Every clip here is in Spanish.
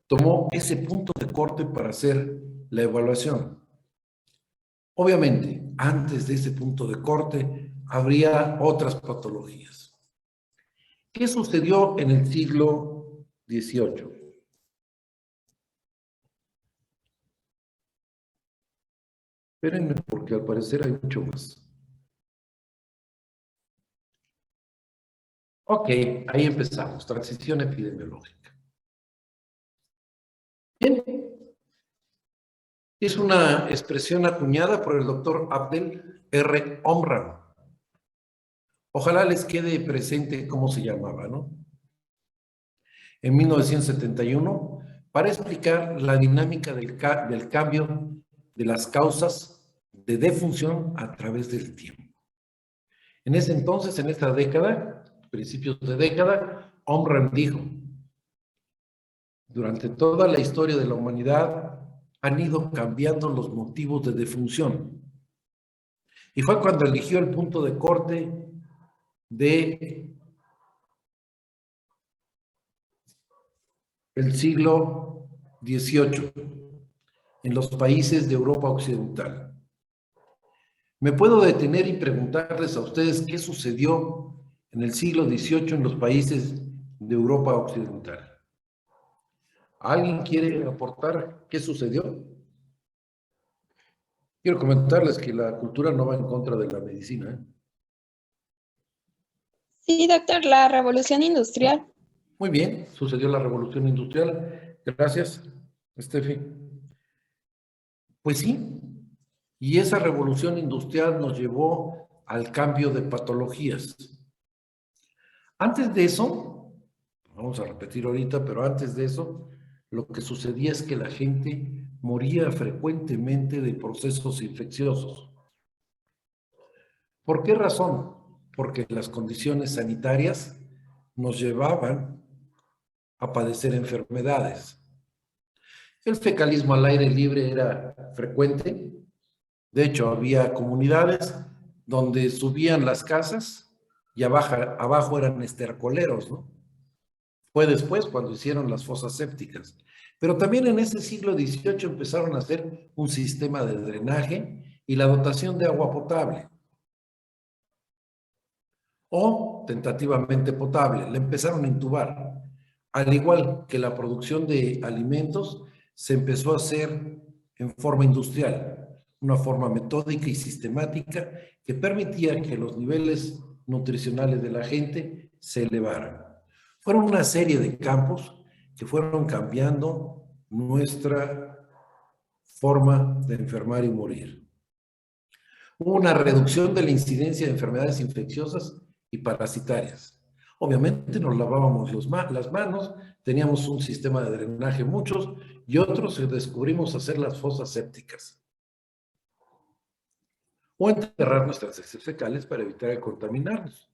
tomó ese punto de corte para hacer la evaluación. Obviamente, antes de ese punto de corte, habría otras patologías. ¿Qué sucedió en el siglo XVIII? Espérenme, porque al parecer hay mucho más. Ok, ahí empezamos, transición epidemiológica. Bien, es una expresión acuñada por el doctor Abdel R. Omran. Ojalá les quede presente cómo se llamaba, ¿no? En 1971, para explicar la dinámica del cambio de las causas de defunción a través del tiempo. En ese entonces, en esta década, principios de década, Omran dijo: durante toda la historia de la humanidad han ido cambiando los motivos de defunción. Y fue cuando eligió el punto de corte de el siglo XVIII en los países de Europa Occidental. Me puedo detener y preguntarles a ustedes qué sucedió en el siglo XVIII en los países de Europa Occidental. ¿Alguien quiere aportar qué sucedió? Quiero comentarles que la cultura no va en contra de la medicina, ¿eh? Sí, doctor, la revolución industrial. Muy bien, sucedió la revolución industrial. Gracias, Steffi. Pues sí, y esa revolución industrial nos llevó al cambio de patologías. Antes de eso, vamos a repetir ahorita, pero antes de eso, lo que sucedía es que la gente moría frecuentemente de procesos infecciosos. ¿Por qué razón? Porque las condiciones sanitarias nos llevaban a padecer enfermedades. El fecalismo al aire libre era frecuente. De hecho, había comunidades donde subían las casas y abajo eran estercoleros, ¿no? Fue después cuando hicieron las fosas sépticas. Pero también en ese siglo XVIII empezaron a hacer un sistema de drenaje y la dotación de agua potable, o tentativamente potable. La empezaron a intubar. Al igual que la producción de alimentos, se empezó a hacer en forma industrial, una forma metódica y sistemática que permitía que los niveles nutricionales de la gente se elevaran. Fueron una serie de campos que fueron cambiando nuestra forma de enfermar y morir. Hubo una reducción de la incidencia de enfermedades infecciosas y parasitarias. Obviamente nos lavábamos las manos, teníamos un sistema de drenaje muchos, y otros descubrimos hacer las fosas sépticas o enterrar nuestras heces fecales para evitar el contaminarnos.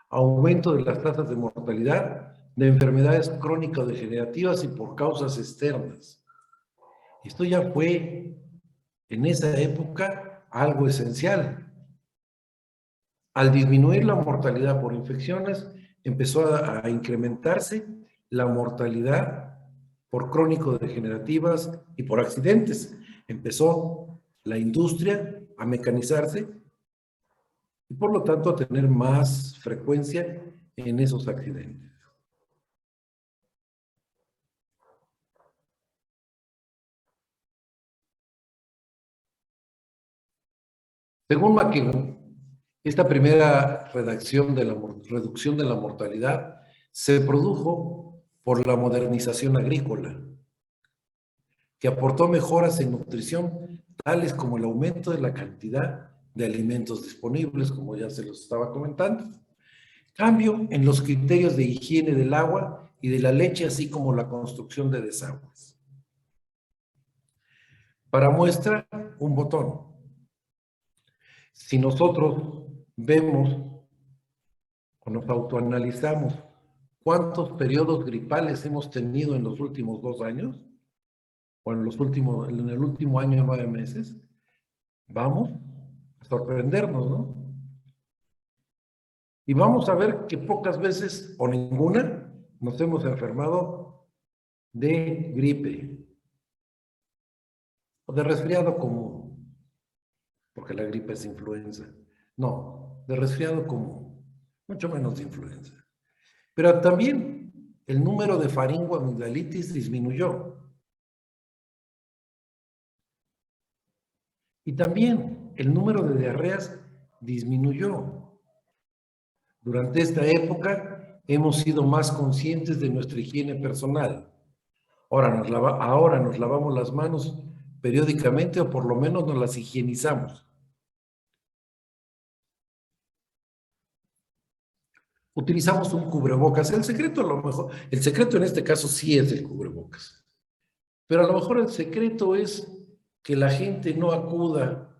Aumento de las tasas de mortalidad de enfermedades crónico-degenerativas y por causas externas. Esto ya fue en esa época algo esencial. Al disminuir la mortalidad por infecciones, empezó a incrementarse la mortalidad por crónico-degenerativas y por accidentes. Empezó la industria a mecanizarse y por lo tanto a tener más frecuencia en esos accidentes. Según McKeown, esta primera reducción de la mortalidad se produjo por la modernización agrícola, que aportó mejoras en nutrición, tales como el aumento de la cantidad de alimentos disponibles, como ya se los estaba comentando. Cambio en los criterios de higiene del agua y de la leche, así como la construcción de desagües. Para muestra, un botón. Si nosotros vemos o nos autoanalizamos cuántos periodos gripales hemos tenido en los últimos 2 años, o en el último año 9 meses, vamos a sorprendernos, ¿no? Y vamos a ver que pocas veces o ninguna nos hemos enfermado de gripe o de resfriado común, porque la gripe es influenza. No, de resfriado común, mucho menos de influenza. Pero también el número de faringoamigdalitis disminuyó. Y también el número de diarreas disminuyó. Durante esta época hemos sido más conscientes de nuestra higiene personal. Ahora nos lavamos las manos periódicamente o por lo menos nos las higienizamos. Utilizamos un cubrebocas. El secreto a lo mejor, el secreto en este caso sí es el cubrebocas. Pero a lo mejor el secreto es que la gente no acuda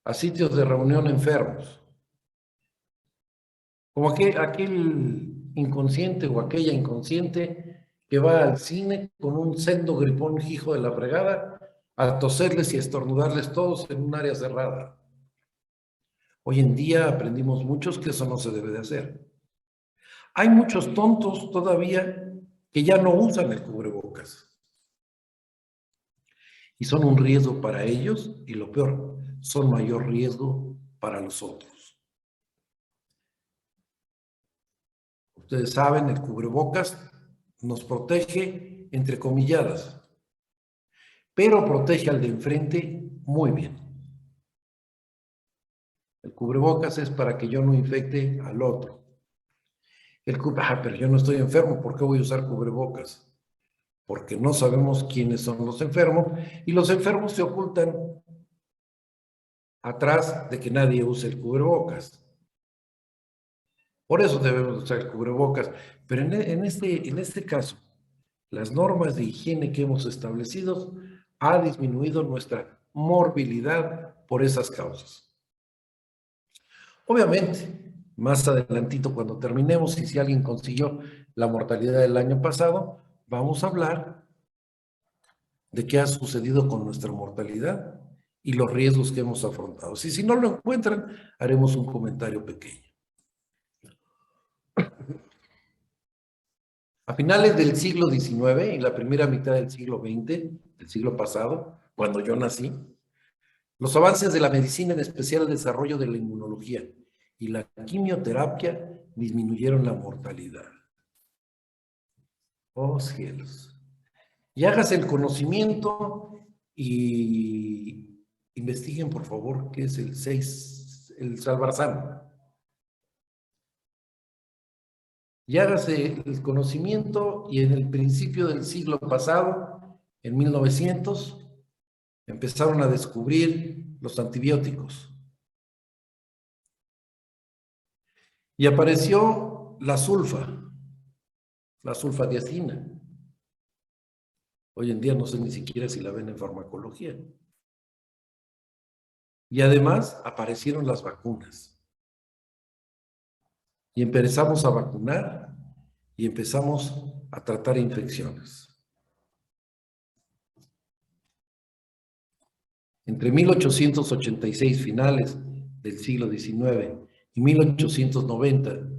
a sitios de reunión enfermos. Como aquel inconsciente o aquella inconsciente que va al cine con un sendo gripón hijo de la fregada a toserles y estornudarles todos en un área cerrada. Hoy en día aprendimos muchos que eso no se debe de hacer. Hay muchos tontos todavía que ya no usan el cubrebocas. Y son un riesgo para ellos y lo peor, son mayor riesgo para los otros. Ustedes saben, el cubrebocas nos protege entre comilladas, pero protege al de enfrente muy bien. El cubrebocas es para que yo no infecte al otro. Pero yo no estoy enfermo, ¿por qué voy a usar cubrebocas? Porque no sabemos quiénes son los enfermos y los enfermos se ocultan atrás de que nadie use el cubrebocas. Por eso debemos usar el cubrebocas. Pero en este caso, las normas de higiene que hemos establecido ha disminuido nuestra morbilidad por esas causas. Obviamente, más adelantito cuando terminemos, y si alguien consiguió la mortalidad del año pasado, vamos a hablar de qué ha sucedido con nuestra mortalidad y los riesgos que hemos afrontado. Si no lo encuentran, haremos un comentario pequeño. A finales del siglo XIX y la primera mitad del siglo XX, del siglo pasado, cuando yo nací, los avances de la medicina, en especial el desarrollo de la inmunología y la quimioterapia, disminuyeron la mortalidad. Oh cielos. Y hágase el conocimiento y investiguen, por favor, qué es el Salvarsan. Y hágase el conocimiento y en el principio del siglo pasado, en 1900, empezaron a descubrir los antibióticos. Y apareció la sulfadiazina. Hoy en día no sé ni siquiera si la ven en farmacología. Y además aparecieron las vacunas. Y empezamos a vacunar y empezamos a tratar infecciones. Entre 1886, finales del siglo XIX, y 1890,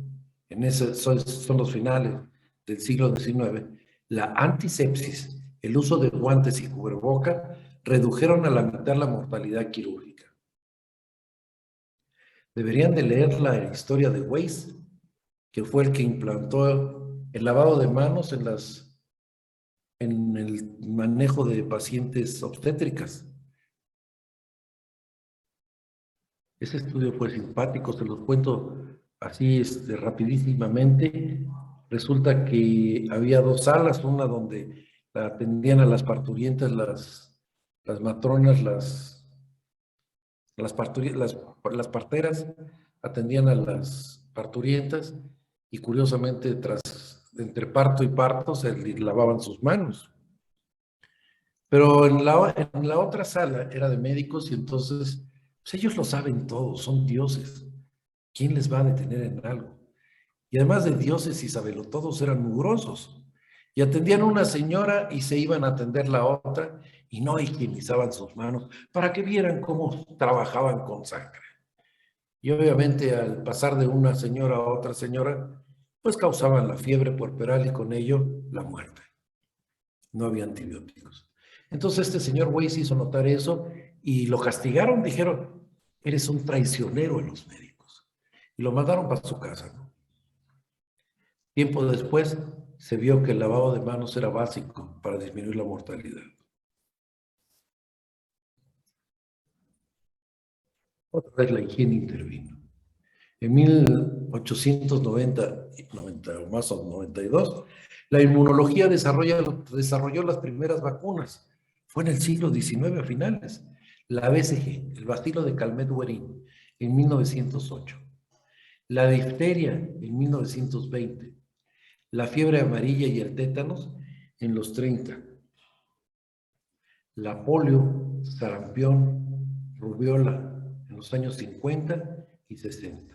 son los finales del siglo XIX, la antisepsis, el uso de guantes y cubreboca, redujeron a la mitad la mortalidad quirúrgica. Deberían de leer la historia de Weiss, que fue el que implantó el lavado de manos en el manejo de pacientes obstétricas. Ese estudio fue simpático, se los cuento así rapidísimamente. Resulta que había dos salas, una donde atendían a las parturientas, las matronas, las parteras atendían a las parturientas y curiosamente entre parto y parto se lavaban sus manos. Pero en la otra sala era de médicos y entonces pues ellos lo saben todo, son dioses. ¿Quién les va a detener en algo? Y además de dioses y sabelotodos eran mugrosos. Y atendían a una señora y se iban a atender la otra y no higienizaban sus manos para que vieran cómo trabajaban con sangre. Y obviamente al pasar de una señora a otra señora, pues causaban la fiebre puerperal y con ello la muerte. no había antibióticos. Entonces este señor Weiss hizo notar eso y lo castigaron, dijeron, eres un traicionero a los médicos. Y lo mandaron para su casa, ¿no? Tiempo después se vio que el lavado de manos era básico para disminuir la mortalidad. Otra vez la higiene intervino. En 1890, o más o 92, la inmunología desarrolló las primeras vacunas. Fue en el siglo XIX a finales. La BCG, el bacilo de Calmette-Guerin, en 1908. La difteria en 1920. La fiebre amarilla y el tétanos en los 30. La polio, sarampión, rubiola en los años 50 y 60.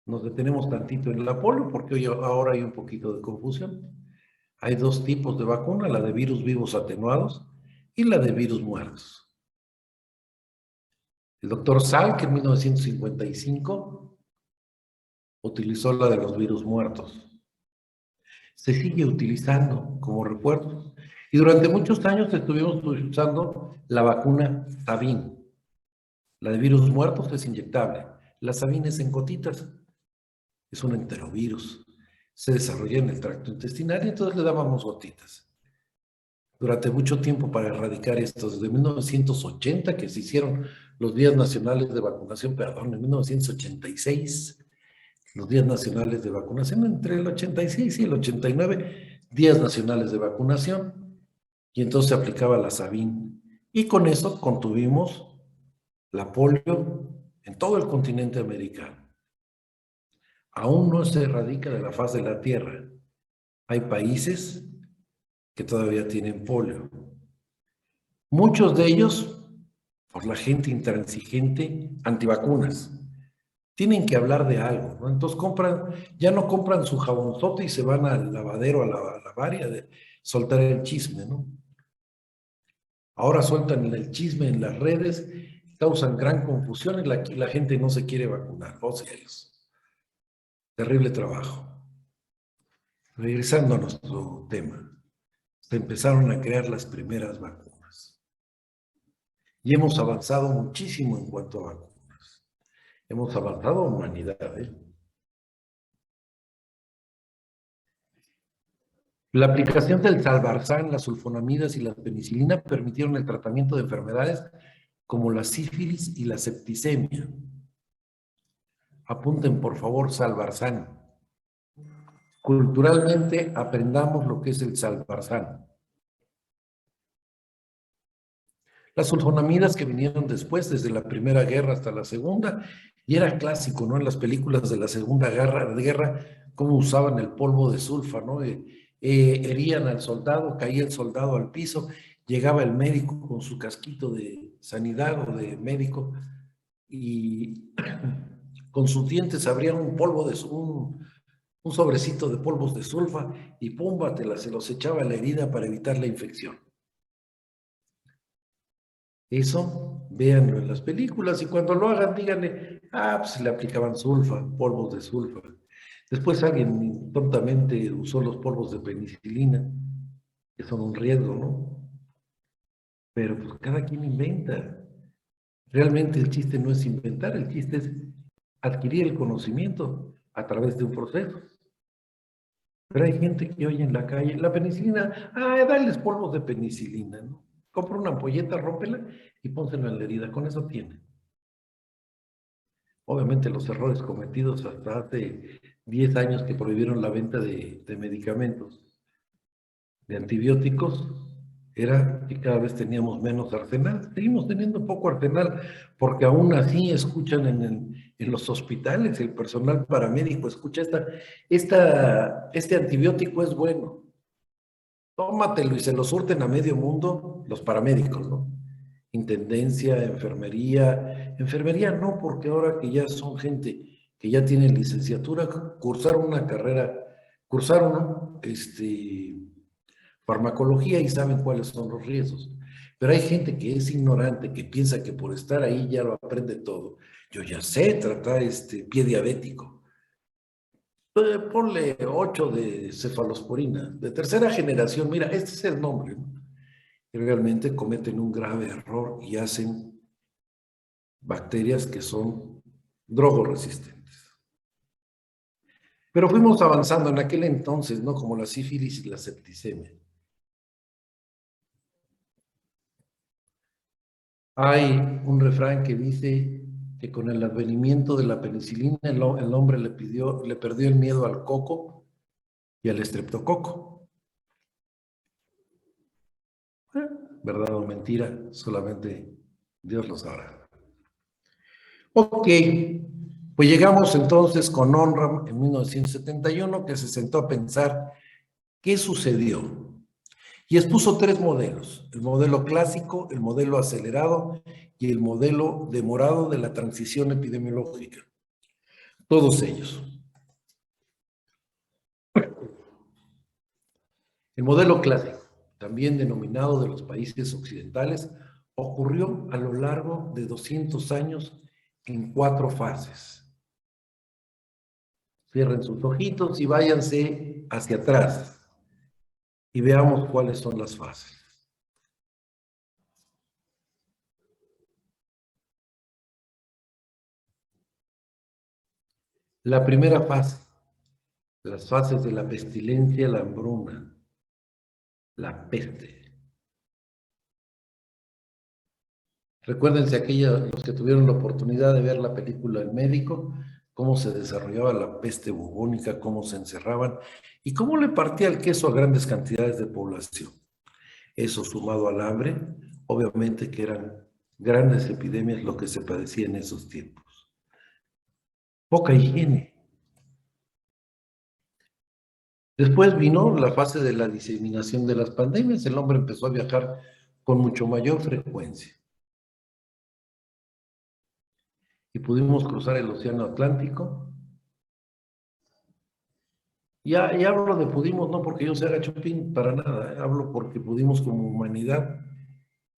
Nos detenemos tantito en la polio porque ahora hay un poquito de confusión. Hay dos tipos de vacuna, la de virus vivos atenuados y la de virus muertos. El doctor Salk en 1955 utilizó la de los virus muertos. Se sigue utilizando como refuerzo. Y durante muchos años estuvimos usando la vacuna Sabin. La de virus muertos es inyectable. La Sabin es en gotitas. Es un enterovirus. Se desarrolla en el tracto intestinal y entonces le dábamos gotitas. Durante mucho tiempo para erradicar esto, desde 1980 que se hicieron los días nacionales de vacunación, perdón, en 1986, los días nacionales de vacunación, entre el 86 y el 89, días nacionales de vacunación, y entonces se aplicaba la Sabin. Y con eso contuvimos la polio en todo el continente americano. Aún no se erradica de la faz de la tierra. Hay países que todavía tienen polio. Muchos de ellos, por la gente intransigente, antivacunas. Tienen que hablar de algo, ¿no? Entonces ya no compran su jabonzote y se van al lavadero a lavar y a soltar el chisme, ¿no? Ahora sueltan el chisme en las redes, causan gran confusión y la gente no se quiere vacunar. Oh cielos. Terrible trabajo. Regresando a nuestro tema, se empezaron a crear las primeras vacunas. Y hemos avanzado muchísimo en cuanto a vacunas. Hemos avanzado a humanidad, ¿eh? La aplicación del Salvarsan, las sulfonamidas y la penicilina permitieron el tratamiento de enfermedades como la sífilis y la septicemia. Apunten, por favor, Salvarsan. Culturalmente aprendamos lo que es el Salvarsan. Las sulfonamidas que vinieron después, desde la Primera Guerra hasta la Segunda, y era clásico, ¿no? En las películas de la Segunda Guerra, cómo usaban el polvo de sulfa, ¿no? Herían al soldado, caía el soldado al piso, llegaba el médico con su casquito de sanidad o de médico y con sus dientes abrían un polvo de un sobrecito de polvos de sulfa y púmbatela, se los echaba a la herida para evitar la infección. Eso, véanlo en las películas y cuando lo hagan, díganle, pues le aplicaban sulfa, polvos de sulfa. Después alguien tontamente usó los polvos de penicilina, que son un riesgo, ¿no? Pero pues cada quien inventa. Realmente el chiste no es inventar, el chiste es adquirir el conocimiento a través de un proceso. Pero hay gente que oye en la calle, la penicilina, dales polvos de penicilina, ¿no? Compra una ampolleta, rómpela y pónsela en la herida, con eso tiene. Obviamente los errores cometidos hasta hace 10 años que prohibieron la venta de medicamentos, de antibióticos, era que cada vez teníamos menos arsenal. Seguimos teniendo poco arsenal, porque aún así escuchan en los hospitales, el personal paramédico escucha este antibiótico es bueno. Tómatelo y se lo surten a medio mundo los paramédicos, ¿no? Intendencia, enfermería no, porque ahora que ya son gente que ya tiene licenciatura, cursaron una carrera, cursaron farmacología y saben cuáles son los riesgos. Pero hay gente que es ignorante, que piensa que por estar ahí ya lo aprende todo. Yo ya sé tratar pie diabético. Ponle 8 de cefalosporina, de tercera generación. Mira, este es el nombre, ¿no? Que realmente cometen un grave error y hacen bacterias que son drogoresistentes. Pero fuimos avanzando en aquel entonces, ¿no? Como la sífilis y la septicemia. Hay un refrán que dice que con el advenimiento de la penicilina el hombre le perdió el miedo al coco y al estreptococo. ¿Verdad o mentira? Solamente Dios lo sabrá. Ok, pues llegamos entonces con ONRAM en 1971, que se sentó a pensar qué sucedió. Y expuso 3 modelos: el modelo clásico, el modelo acelerado y el modelo demorado de la transición epidemiológica. Todos ellos. El modelo clásico, también denominado de los países occidentales, ocurrió a lo largo de 200 años en 4 fases. Cierren sus ojitos y váyanse hacia atrás y veamos cuáles son las fases. La primera fase, las fases de la pestilencia, la hambruna, la peste. Recuérdense los que tuvieron la oportunidad de ver la película El Médico, cómo se desarrollaba la peste bubónica, cómo se encerraban y cómo le partía el queso a grandes cantidades de población. Eso sumado al hambre, obviamente que eran grandes epidemias lo que se padecía en esos tiempos. Poca higiene. Después vino la fase de la diseminación de las pandemias. El hombre empezó a viajar con mucho mayor frecuencia. Y pudimos cruzar el océano Atlántico. Ya hablo de pudimos, no porque yo sea chupín, para nada. Hablo porque pudimos como humanidad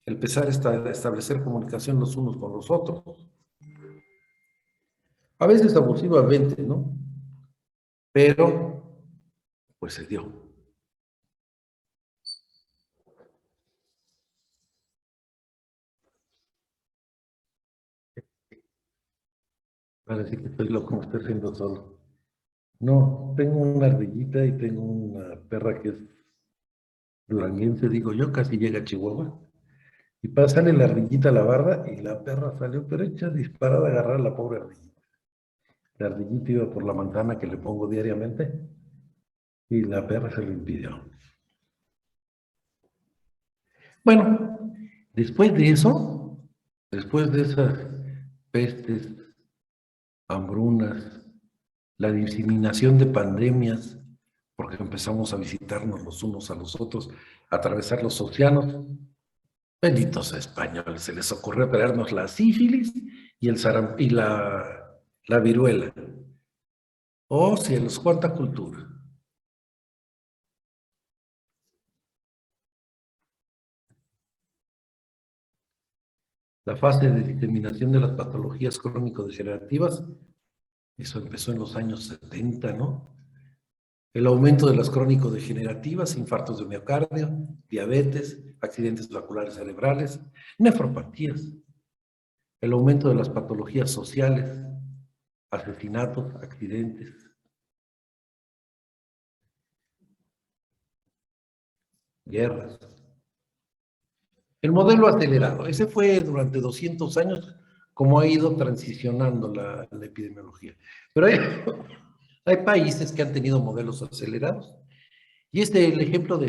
empezar a establecer comunicación los unos con los otros. A veces abusivamente, ¿no? Pero, pues se dio. Parece que estoy loco, me estoy riendo solo. No, tengo una ardillita y tengo una perra que es duranguense, digo yo, casi llega a Chihuahua. Y sale la ardillita a la barda y la perra salió, pero hecha disparada a agarrar a la pobre ardillita. La ardillita iba por la manzana que le pongo diariamente y la perra se lo impidió. Bueno, después de eso, después de esas pestes, hambrunas, la diseminación de pandemias, porque empezamos a visitarnos los unos a los otros, a atravesar los océanos. Benditos españoles, se les ocurrió traernos la sífilis y la viruela. Oh cielos, cuánta cultura. La fase de diseminación de las patologías crónico-degenerativas, eso empezó en los años 70, ¿no? El aumento de las crónico-degenerativas, infartos de miocardio, diabetes, accidentes vasculares cerebrales, nefropatías. El aumento de las patologías sociales, asesinatos, accidentes. Guerras. El modelo acelerado, ese fue durante 200 años como ha ido transicionando la epidemiología. Pero hay países que han tenido modelos acelerados. Y el ejemplo de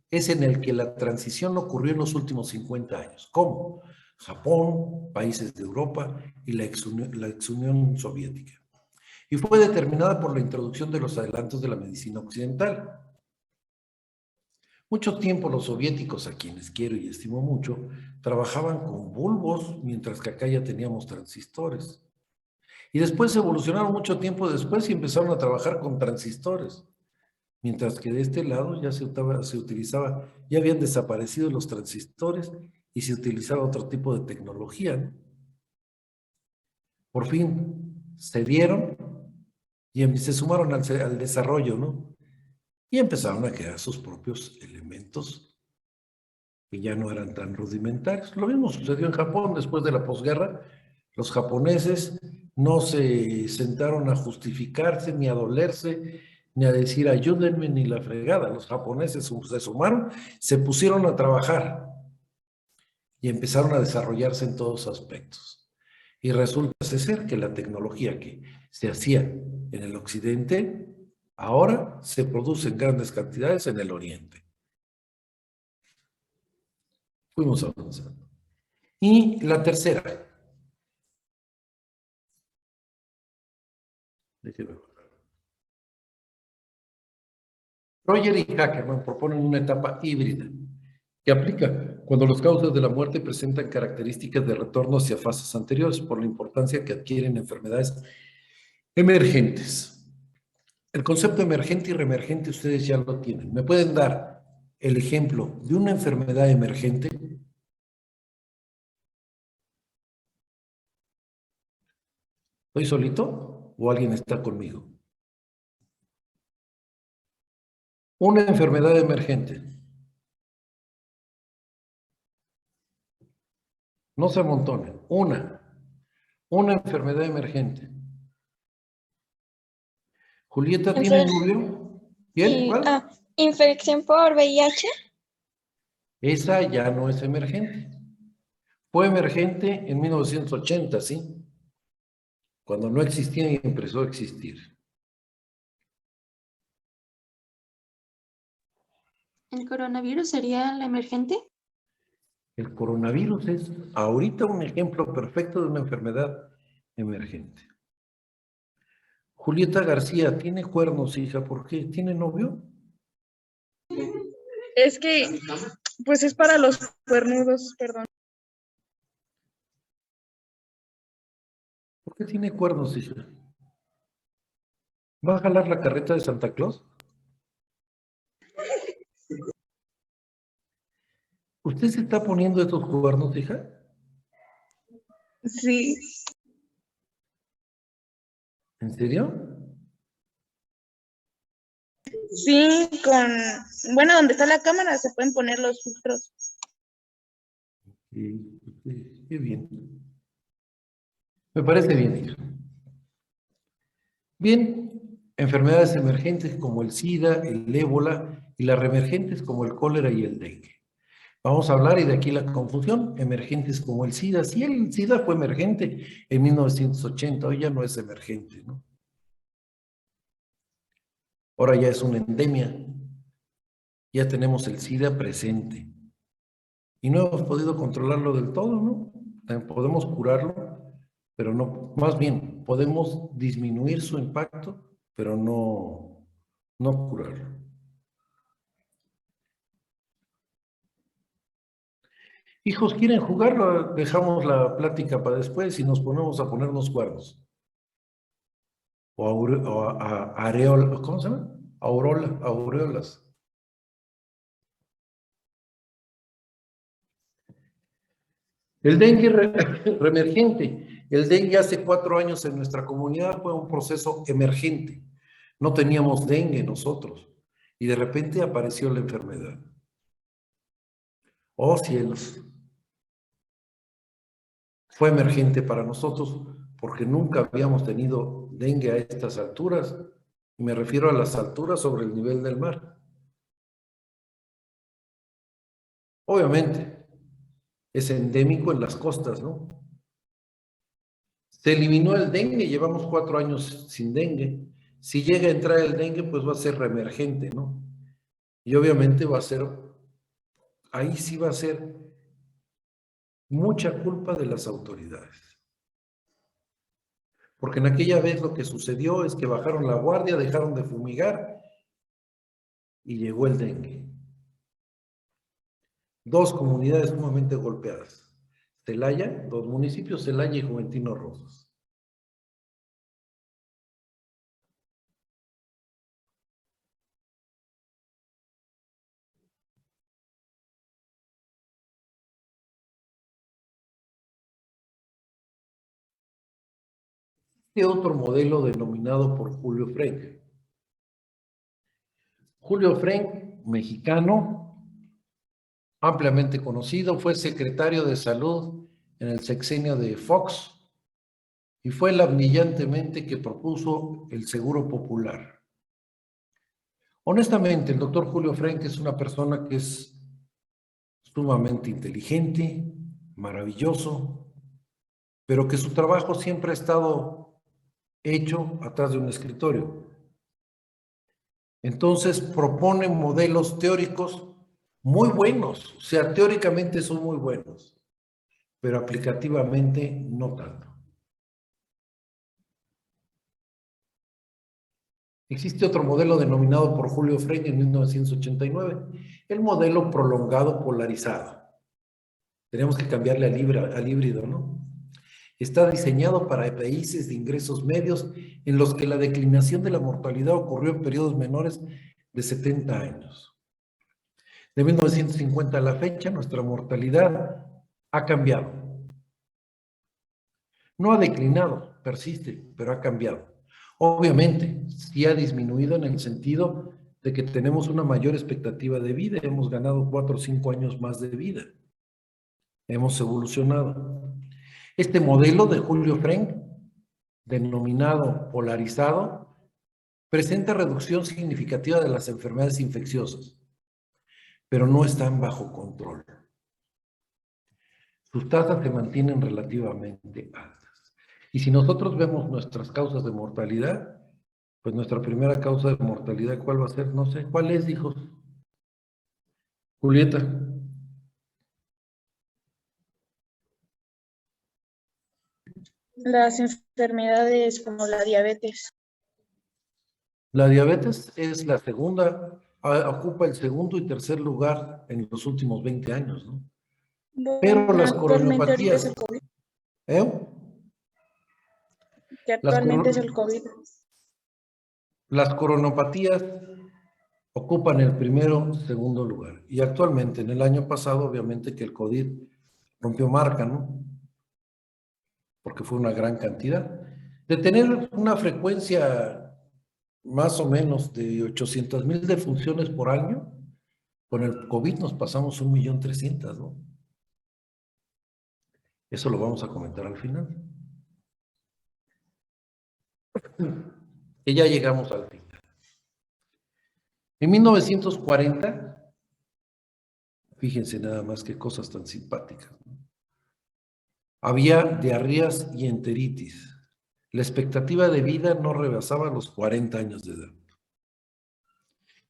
es en el que la transición ocurrió en los últimos 50 años. ¿Cómo? Japón, países de Europa y la ex Unión Soviética. Y fue determinada por la introducción de los adelantos de la medicina occidental. Mucho tiempo los soviéticos, a quienes quiero y estimo mucho, trabajaban con bulbos, mientras que acá ya teníamos transistores. Y después evolucionaron mucho tiempo después y empezaron a trabajar con transistores. Mientras que de este lado ya se utilizaba, ya habían desaparecido los transistores y se utilizaba otro tipo de tecnología, ¿no? Por fin se dieron y se sumaron al desarrollo, ¿no? Y empezaron a crear sus propios elementos que ya no eran tan rudimentarios. Lo mismo sucedió en Japón después de la posguerra. Los japoneses no se sentaron a justificarse, ni a dolerse, ni a decir ayúdenme, ni la fregada. Los japoneses se sumaron, se pusieron a trabajar y empezaron a desarrollarse en todos aspectos. Y resulta ser que la tecnología que se hacía en el occidente, ahora se produce en grandes cantidades en el oriente. Fuimos avanzando. Y la tercera. Déjeme ver. Roger y Hackerman proponen una etapa híbrida que aplica cuando las causas de la muerte presentan características de retorno hacia fases anteriores por la importancia que adquieren enfermedades emergentes. El concepto emergente y reemergente ustedes ya lo tienen. ¿Me pueden dar el ejemplo de una enfermedad emergente? ¿Estoy solito o alguien está conmigo? Una enfermedad emergente. No se amontonen. Una enfermedad emergente. ¿Julieta tiene novio? ¿Bien? ¿Cuál? Infección por VIH. Esa ya no es emergente. Fue emergente en 1980, ¿sí? Cuando no existía y empezó a existir. ¿El coronavirus sería la emergente? El coronavirus es ahorita un ejemplo perfecto de una enfermedad emergente. Julieta García, tiene cuernos, hija, ¿por qué? ¿Tiene novio? Es que, pues es para los cuernudos, perdón. ¿Por qué tiene cuernos, hija? ¿Va a jalar la carreta de Santa Claus? ¿Usted se está poniendo estos cuernos, hija? Sí, ¿En serio? sí, bueno, donde está la cámara se pueden poner los filtros. Qué bien. Me parece bien, hija. Bien, enfermedades emergentes como el SIDA, el ébola y las reemergentes como el cólera y el dengue. Vamos a hablar, y de aquí la confusión, emergentes como el SIDA. Sí, el SIDA fue emergente en 1980, hoy ya no es emergente, ¿no? Ahora ya es una endemia. Ya tenemos el SIDA presente. Y no hemos podido controlarlo del todo, ¿no? Podemos curarlo, pero no, más bien, podemos disminuir su impacto, pero no curarlo. Hijos, ¿quieren jugar? Dejamos la plática para después y nos ponemos a ponernos cuernos. O areola, ¿cómo se llama? Aureolas. El dengue reemergente. El dengue hace 4 años en nuestra comunidad fue un proceso emergente. No teníamos dengue nosotros y de repente apareció la enfermedad. Oh cielos. Fue emergente para nosotros porque nunca habíamos tenido dengue a estas alturas. Y me refiero a las alturas sobre el nivel del mar. Obviamente, es endémico en las costas, ¿no? Se eliminó el dengue, llevamos 4 años sin dengue. Si llega a entrar el dengue, pues va a ser reemergente, ¿no? Y obviamente va a ser, ahí sí va a ser mucha culpa de las autoridades. Porque en aquella vez lo que sucedió es que bajaron la guardia, dejaron de fumigar y llegó el dengue. 2 comunidades sumamente golpeadas. Celaya, 2 municipios, Celaya y Juventino Rosas. Existe otro modelo denominado por Julio Frenk. Julio Frenk, mexicano, ampliamente conocido, fue secretario de Salud en el sexenio de Fox y fue el brillantemente que propuso el Seguro Popular. Honestamente, el doctor Julio Frenk es una persona que es sumamente inteligente, maravilloso, pero que su trabajo siempre ha estado hecho atrás de un escritorio. Entonces propone modelos teóricos muy buenos, o sea, teóricamente son muy buenos, pero aplicativamente no tanto. Existe otro modelo denominado por Julio Frenk en 1989, el modelo prolongado polarizado. Tenemos que cambiarle al híbrido, ¿no? Está diseñado para países de ingresos medios en los que la declinación de la mortalidad ocurrió en periodos menores de 70 años. De 1950 a la fecha, nuestra mortalidad ha cambiado. No ha declinado, persiste, pero ha cambiado. Obviamente, sí ha disminuido en el sentido de que tenemos una mayor expectativa de vida. Hemos ganado 4 o 5 años más de vida. Hemos evolucionado. Este modelo de Julio Frenk, denominado polarizado, presenta reducción significativa de las enfermedades infecciosas, pero no están bajo control. Sus tasas se mantienen relativamente altas. Y si nosotros vemos nuestras causas de mortalidad, pues nuestra primera causa de mortalidad, ¿cuál va a ser? No sé. ¿Cuál es, hijos? Julieta. Las enfermedades como la diabetes. La diabetes es la segunda, ocupa el segundo y tercer lugar en los últimos 20 años, ¿no? Pero Bueno, las actualmente ahorita es coronopatías, el COVID. Que Las actualmente es el COVID. Las coronopatías ocupan el primero, segundo lugar. Y actualmente, en el año pasado, obviamente que el COVID rompió marca, ¿no? Porque fue una gran cantidad. De tener una frecuencia más o menos de 800,000 defunciones por año, con el COVID nos pasamos 1,300,000, ¿no? Eso lo vamos a comentar al final. Y ya llegamos al final. En 1940, fíjense nada más qué cosas tan simpáticas, ¿no? Había diarreas y enteritis. La expectativa de vida no rebasaba los 40 años de edad.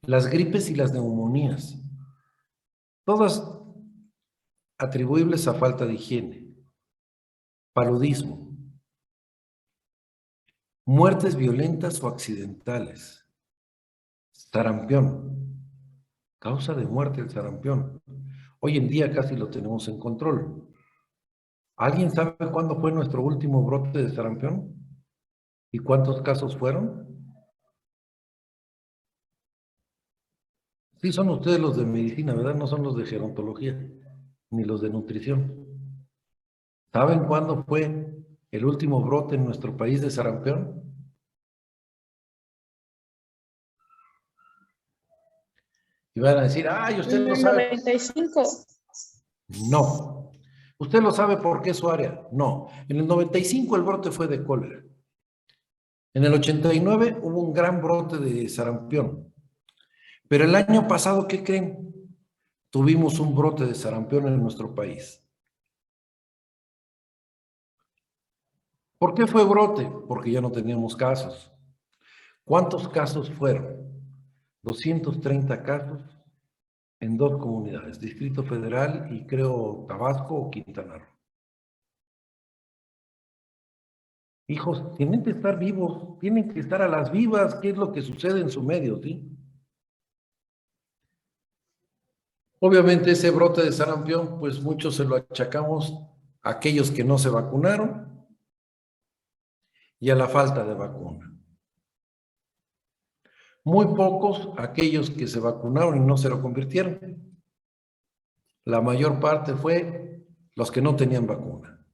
Las gripes y las neumonías, todas atribuibles a falta de higiene. Paludismo. Muertes violentas o accidentales. Sarampión. Causa de muerte el sarampión. Hoy en día casi lo tenemos en control. ¿Alguien sabe cuándo fue nuestro último brote de sarampión? ¿Y cuántos casos fueron? Sí, son ustedes los de medicina, ¿verdad? No son los de gerontología, ni los de nutrición. ¿Saben cuándo fue el último brote en nuestro país de sarampión? Y van a decir, ay, usted lo sabe. 95. No. ¿Usted lo sabe porque es su área? No. En el 95 el brote fue de cólera. En el 89 hubo un gran brote de sarampión. Pero el año pasado, ¿qué creen? Tuvimos un brote de sarampión en nuestro país. ¿Por qué fue brote? Porque ya no teníamos casos. ¿Cuántos casos fueron? 230 casos en 2 comunidades, Distrito Federal y creo Tabasco o Quintana Roo. Hijos, tienen que estar vivos, tienen que estar a las vivas, ¿qué es lo que sucede en su medio, sí? Obviamente ese brote de sarampión, pues muchos se lo achacamos a aquellos que no se vacunaron y a la falta de vacuna. Muy pocos aquellos que se vacunaron y no se lo convirtieron. La mayor parte fue los que no tenían vacuna.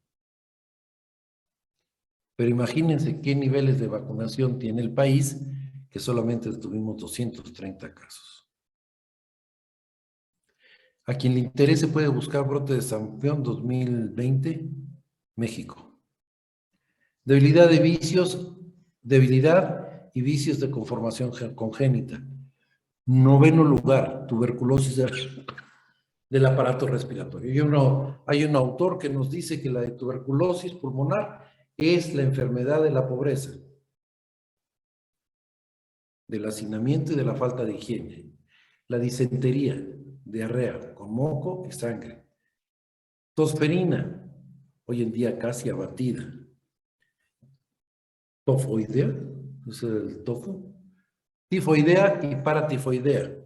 Pero imagínense qué niveles de vacunación tiene el país, que solamente tuvimos 230 casos. A quien le interese puede buscar brote de sarampión 2020, México. Debilidad y vicios de conformación congénita. 9º lugar, tuberculosis del aparato respiratorio. Hay un autor que nos dice que la tuberculosis pulmonar es la enfermedad de la pobreza, del hacinamiento y de la falta de higiene. La disentería, diarrea con moco y sangre. Tosferina, hoy en día casi abatida. Tofoidea, ¿es el tofu? Tifoidea y paratifoidea.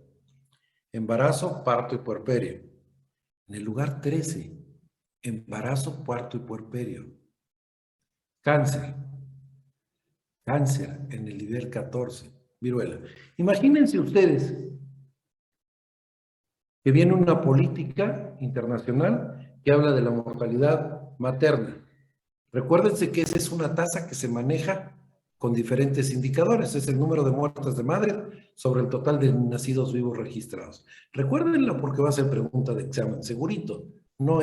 Embarazo, parto y puerperio. En el lugar 13, embarazo, parto y puerperio. Cáncer. Cáncer en el nivel 14, viruela. Imagínense ustedes que viene una política internacional que habla de la mortalidad materna. Recuérdense que esa es una tasa que se maneja con diferentes indicadores. Es el número de muertes de madre sobre el total de nacidos vivos registrados. Recuérdenlo porque va a ser pregunta de examen, segurito. No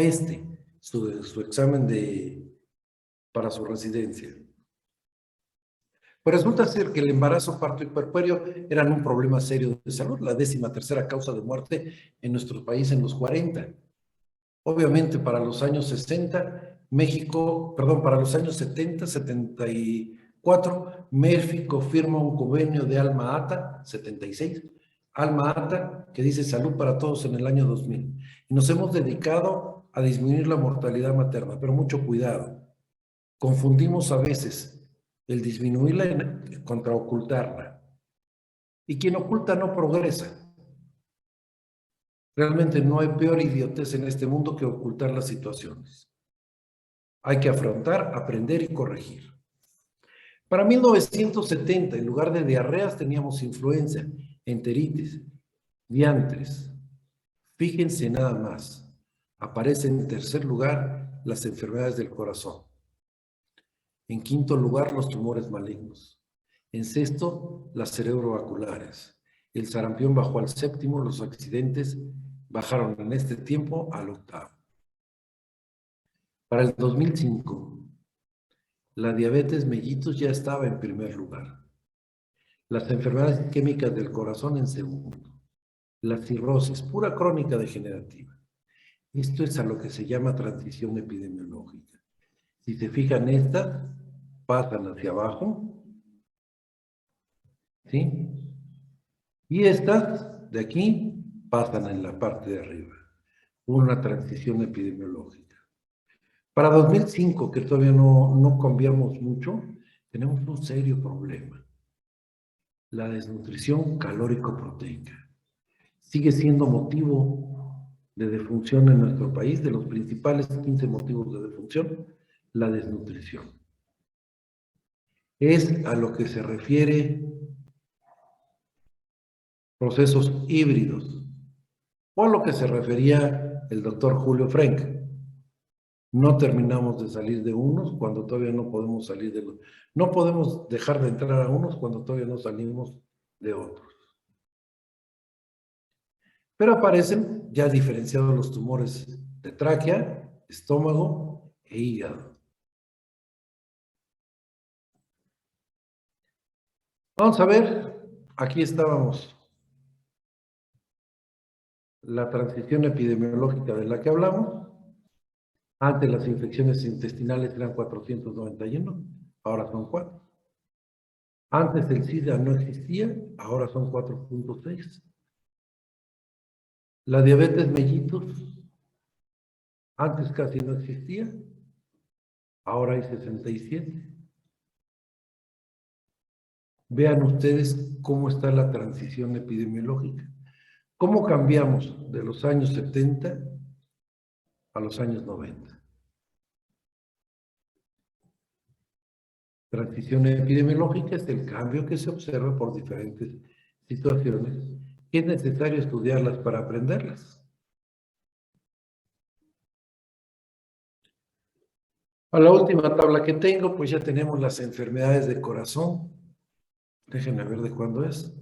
su examen para su residencia. Pues resulta ser que el embarazo, parto y puerperio eran un problema serio de salud, la 13ª causa de muerte en nuestro país en los 40. Obviamente para los años 60, para los años 70, 74, México firma un convenio de Alma Ata, 76, Alma Ata, que dice salud para todos en el año 2000. Y nos hemos dedicado a disminuir la mortalidad materna, pero mucho cuidado. Confundimos a veces el disminuirla contra ocultarla. Y quien oculta no progresa. Realmente no hay peor idiotez en este mundo que ocultar las situaciones. Hay que afrontar, aprender y corregir. Para 1970, en lugar de diarreas, teníamos influenza, enteritis, diantres. Fíjense nada más. Aparecen en tercer lugar las enfermedades del corazón. En quinto lugar, los tumores malignos. En sexto, las cerebrovasculares. El sarampión bajó al séptimo, los accidentes bajaron en este tiempo al 8º. Para el 2005, la diabetes mellitus ya estaba en primer lugar. Las enfermedades isquémicas del corazón en segundo. La cirrosis, pura crónica degenerativa. Esto es a lo que se llama transición epidemiológica. Si se fijan, estas pasan hacia abajo, ¿sí? Y estas de aquí pasan en la parte de arriba. Una transición epidemiológica. Para 2005, que todavía no cambiamos mucho, tenemos un serio problema. La desnutrición calórico-proteica. Sigue siendo motivo de defunción en nuestro país, de los principales 15 motivos de defunción, la desnutrición. Es a lo que se refiere procesos híbridos, o a lo que se refería el doctor Julio Frenk. No terminamos de salir de unos cuando todavía no podemos salir de los... No podemos dejar de entrar a unos cuando todavía no salimos de otros. Pero aparecen ya diferenciados los tumores de tráquea, estómago e hígado. Vamos a ver, aquí estábamos. La transición epidemiológica de la que hablamos. Antes las infecciones intestinales eran 491, ahora son 4. Antes el SIDA no existía, ahora son 4.6. La diabetes mellitus, antes casi no existía, ahora hay 67. Vean ustedes cómo está la transición epidemiológica. ¿Cómo cambiamos de los años 70 a los años 90? Transición epidemiológica es el cambio que se observa por diferentes situaciones y es necesario estudiarlas para aprenderlas. A la última tabla que tengo, pues ya tenemos las enfermedades del corazón. Déjenme ver de cuándo es.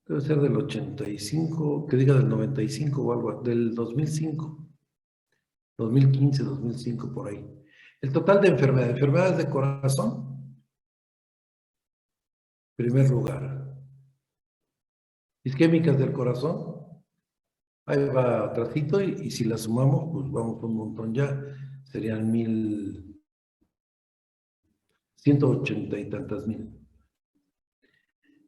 Debe ser del 85, que diga del 95 o algo, del 2005, 2015, 2005, por ahí. El total de enfermedades de corazón, primer lugar. Isquémicas del corazón, ahí va atrásito y si las sumamos, pues vamos un montón ya, serían 180 y tantas mil.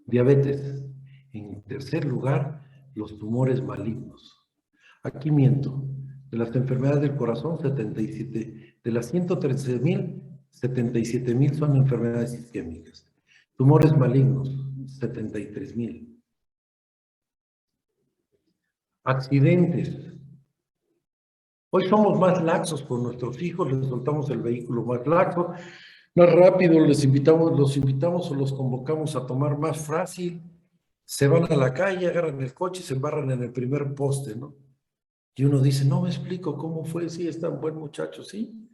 Diabetes. En tercer lugar, los tumores malignos. Aquí miento. De las enfermedades del corazón, 77. De las 113,000, 77,000 son enfermedades isquémicas. Tumores malignos, 73,000. Accidentes. Hoy somos más laxos con nuestros hijos, les soltamos el vehículo más laxo, más rápido, los invitamos o los convocamos a tomar más fácil. Se van a la calle, agarran el coche y se embarran en el primer poste, ¿no? Y uno dice, no me explico cómo fue, sí, es tan buen muchacho, sí.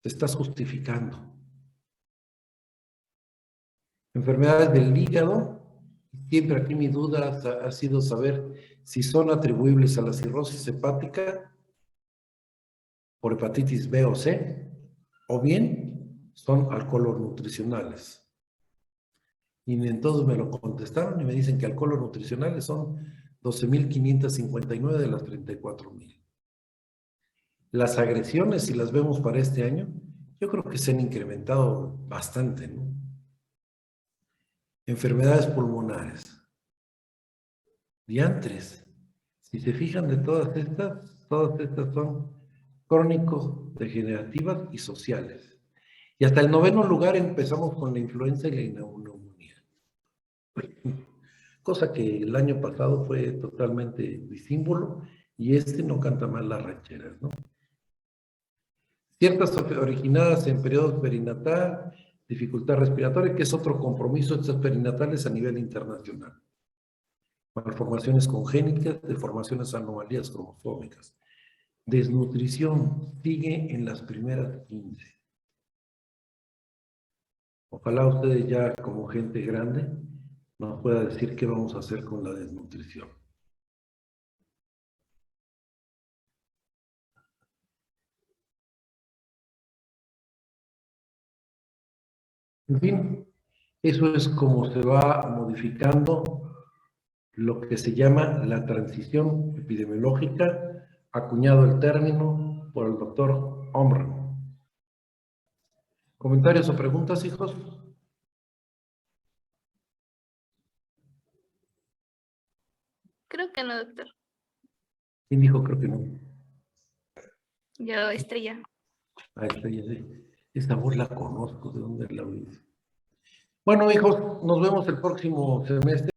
Te estás justificando. Enfermedades del hígado. Siempre aquí mi duda ha sido saber si son atribuibles a la cirrosis hepática por hepatitis B o C, o bien son alcoholos nutricionales. Y entonces me lo contestaron y me dicen que alcoholos nutricionales son 12,559 de las 34,000. Las agresiones, si las vemos para este año, yo creo que se han incrementado bastante, ¿no? Enfermedades pulmonares. Diantres. Si se fijan de todas estas son crónico-degenerativas y sociales. Y hasta el 9º lugar empezamos con la influenza y la neumonía. Cosa que el año pasado fue totalmente disímbolo y no canta mal las rancheras, ¿no? Ciertas originadas en periodos perinatal, dificultad respiratoria, que es otro compromiso de estas perinatales a nivel internacional. Malformaciones congénitas, deformaciones, anomalías cromosómicas. Desnutrición sigue en las primeras 15. Ojalá ustedes ya como gente grande nos pueda decir qué vamos a hacer con la desnutrición. En fin, eso es como se va modificando lo que se llama la transición epidemiológica, acuñado el término por el doctor Omran. ¿Comentarios o preguntas, hijos? Creo que no, doctor. ¿Quién dijo creo que no? Yo, Estrella. Ah, Estrella, sí. Esta voz la conozco, ¿de dónde la oí? Bueno, hijos, nos vemos el próximo semestre.